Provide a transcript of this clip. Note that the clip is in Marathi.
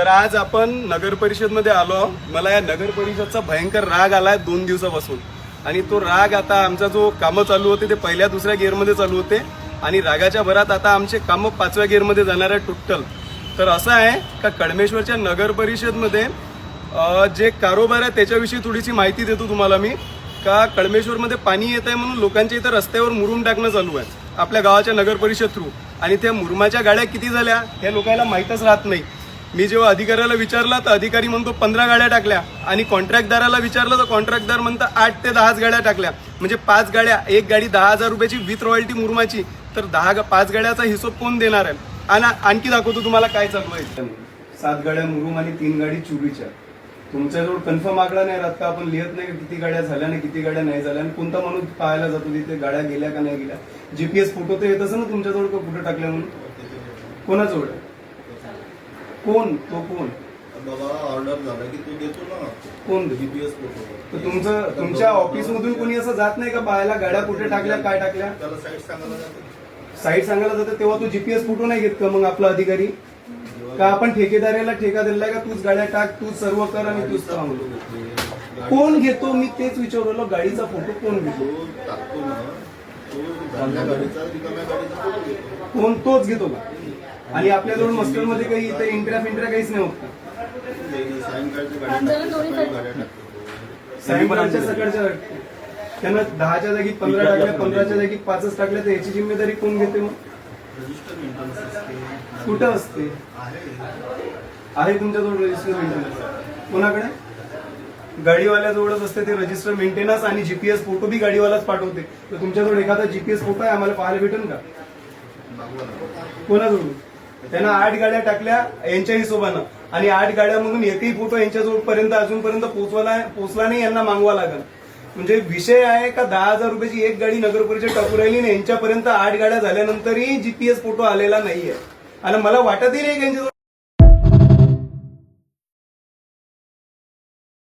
तर आज आपण नगर परिषद मध्ये आलो. मला या नगर परिषदचा भयंकर राग आलाय 2 दिवसापासून. आणि तो राग आता आमचा जो कामं चालू होते ते पहिल्या दुसऱ्या गिअरमध्ये चालू होते आणि रागाच्या भरात आता आमचे कामं 5व्या गिअरमध्ये जाणार आहे टोटल. तर असं आहे का कळमेश्वरच्या नगर परिषदमध्ये जे कारोबार आहे त्याच्याविषयी थोडीशी माहिती देतो तुम्हाला मी. का कळमेश्वरमध्ये पाणी येत आहे म्हणून लोकांच्या इथं रस्त्यावर मुरुम टाकणं चालू आहे आपल्या गावाच्या नगर परिषद थ्रू. आणि त्या मुरुमाच्या गाड्या किती झाल्या हे लोकांना माहीतच राहत नाही. मी जेव्हा अधिकाऱ्याला विचारला तर अधिकारी म्हणतो 15 गाड्या टाकल्या आणि कॉन्ट्रॅक्टदाराला विचारलं तर कॉन्ट्रॅक्टदार म्हणतं 8 ते 10 गाड्या टाकल्या. म्हणजे 5 गाड्या, एक गाडी 10,000 रुपयाची विथ रॉयल्टी मुरुमाची. तर 5 गाड्याचा हिशोब कोण देणार आहे? आणि आणखी दाखवतो तुम्हाला काय चालू आहे. 7 गाड्या मुरुम आणि 3 गाडी चुरीच्या. तुमच्याजवळ कन्फर्म आकडा नाही राहत का? आपण लिहत नाही किती गाड्या झाल्या आणि किती गाड्या नाही झाल्या. आणि कोणता माणूस पाहायला जातो तिथे गाड्या गेल्या का नाही गेल्या? जीपीएस फोटो तर येत असं ना तुमच्याजवळ का कुठे टाकल्या म्हणून? कोणाजवळ? कोण तो? कोण बाबा ऑर्डर झाला की तू देतो ना. कोण? GPS photo. तर तुमच्या ऑफिस मधून कोणी असं जात नाही का पाहायला गाड्या कुठे टाकल्या, काय टाकल्या? त्याला साईट सांगायला जाते. साईट सांगायला जातं तेव्हा तो जीपीएस फोटो नाही घेत का मग आपला अधिकारी? का आपण ठेकेदाराला ठेका दिलाय का तूच गाड्या टाक, तूच सर्व कर आणि तूच थांब? कोण घेतो? मी तेच विचारलो. गाडीचा फोटो कोण घेतो? तो टाकतो ना, तो धान्य गाडीचा रिकाम्या गाडीचा फोटो घेतो. कोण? तोच घेतो का? आणि आपल्याजवळ मस्टरमध्ये काही इथे इंट्रा काहीच नाही होत का? सायंकाळची गाडी टाकतो, सकाळी गाड्या टाकतो. सायंकाळच्या सकाळच्या त्यानं 10च्या जागी 15 टाकल्या, 15च्या जागी 5च टाकल्या. तर याची जिम्मेदारी कोण घेते मग? रजिस्टर मेंटेनन्स असते. कुठं असते? आहे तुमच्याजवळ रजिस्टर मेंटेनन्स? कोणाकडे? गाडीवाल्याजवळच असते ते रजिस्टर मेंटेनन्स. आणि जीपीएस फोटो बी गाडीवालाच पाठवते. तर तुमच्याजवळ एखादा जीपीएस फोटो आहे आम्हाला पाहायला भेटेल का? कोणाजवळ? त्यानं 8 गाड्या टाकल्या यांच्या हिशोबानं आणि 8 गाड्यामधून एकही फोटो यांच्याजवळ पर्यंत अजूनपर्यंत पोहोचला नाही. यांना मागवा लागेल. म्हणजे विषय आहे का 10,000 रुपयाची एक गाडी नगर परिषद टाकू राहिली आणि यांच्यापर्यंत 8 गाड्या झाल्यानंतरही जीपीएस फोटो आलेला नाहीये. आणि मला वाटतही नाही की यांच्याजवळ